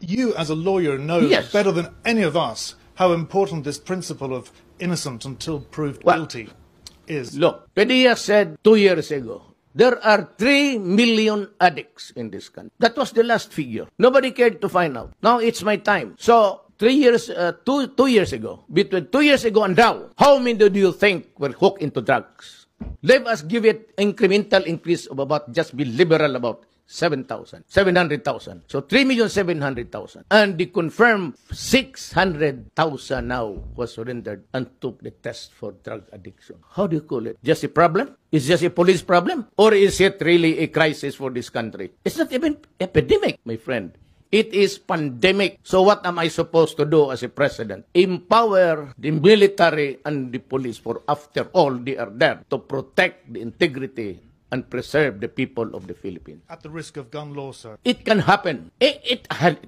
You, as a lawyer, know Yes. better than any of us how important this principle of innocent until proved Well, guilty is. Look, Padilla said 2 years ago, there are 3 million addicts in this country. That was the last figure. Nobody cared to find out. Now it's my time. So, 2 years ago, between 2 years ago and now, how many do you think were hooked into drugs? Let us give it incremental increase of about, just be liberal about 700,000. So 3,700,000. And the confirmed 600,000 now was surrendered and took the test for drug addiction. How do you call it? Just a problem? Is just a police problem? Or is it really a crisis for this country? It's not even epidemic, my friend. It is pandemic. So what am I supposed to do as a president? Empower the military and the police, for after all, they are there to protect the integrity and preserve the people of the Philippines. At the risk of gun law, sir. It can happen. It happened.